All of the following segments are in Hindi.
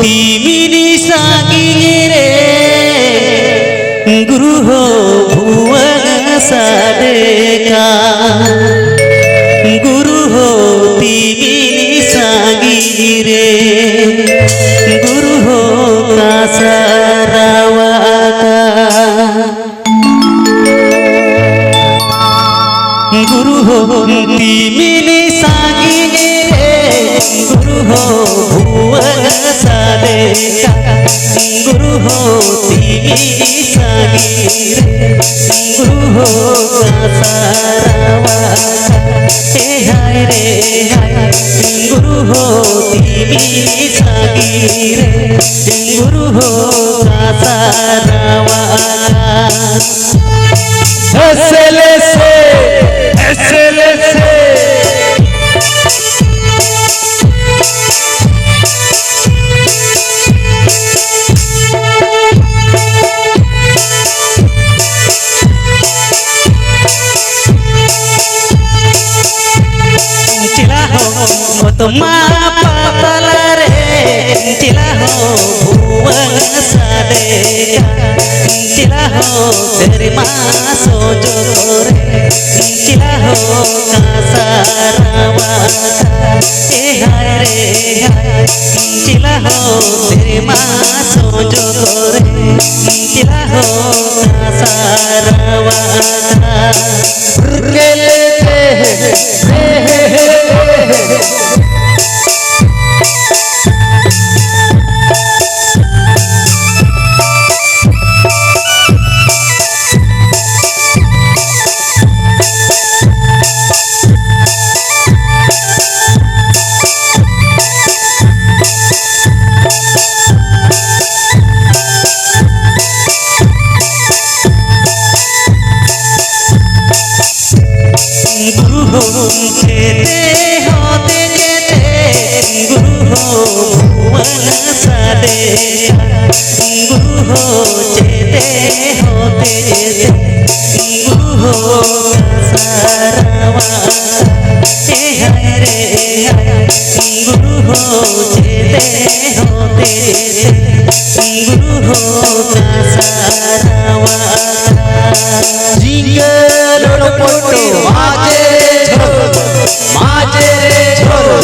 तिमिनी सागी रे गुरु हो भुवन साडेका गुरु हो तिमिनी सागी रे गुरु हो कासारावा गुरु हो तिमिनी सागी रे गुरु हो भुवन साडेका गुरु हो तिमिनी सागी रे गुरु हो कासारावा हे हाय रे हाय गुरु हो तिमिनी सागी रे गुरु हो कासारावा SLSA चिला हो तुमा पातला रे चिला हो भुवन साडेका चिला हो तेरी माँ सोजो रे चिला हो कासारावा हे हाय रे हाय चिला हो तेरी माँ सोजो रे चिला हो कासारावा गुरु हो चेते होते चेते गुरु हो भुवन साडेका गुरु हो चेते होते चेते गुरु हो कासारावा हे हाय रे हाय गुरु हो चेते होते चेते गुरु हो कासारावा माजे छोरो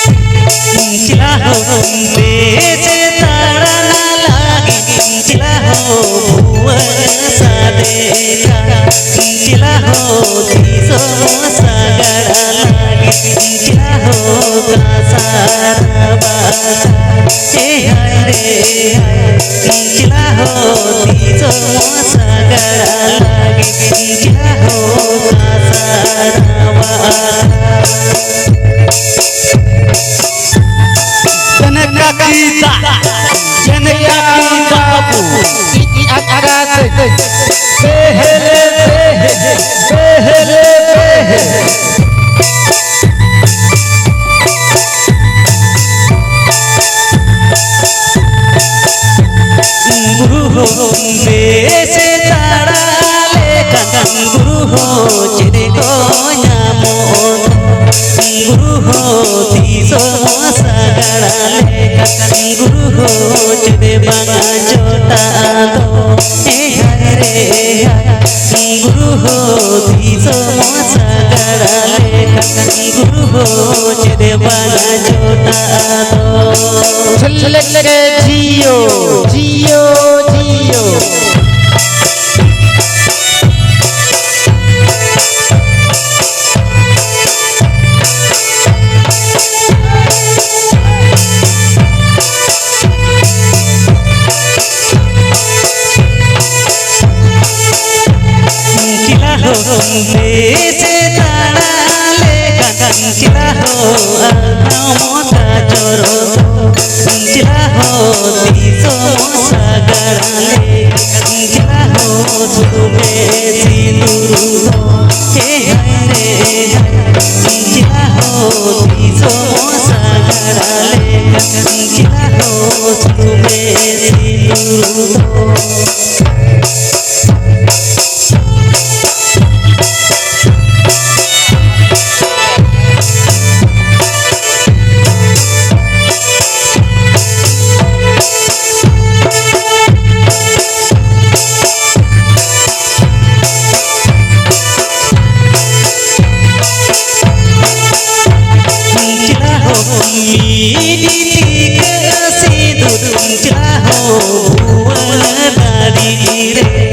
चिला हो बेचे ताड़ा ना लागी चिला हो भुवन साडेका चिला हो तीसो सागड़ा लागी चिला हो कासारावा हे हाय रे हाय चिला हो तीसो सागड़ा लागी चिला हो कासारावा जनका कीता बाबू गुरु हो बेसे ताड़ा लेका गुरु हो चिरे को नामो गुरु हो तीसो सागड़ा लेका गुरु हो चिरे बांगा जोटा दो हे हाय रे हाय गुरु हो तीसो सागड़ा लेका गुरु हो चिरे बांगा जोटा दो जियो जियो जियो चिला हो बेसे ताड़ा लेका चिला हो मोता चोरो चिला हो तीसो सागड़ा चिला हो तुम्हें सिंदूर दो सिंदूर चिला हो भुवन दादी रे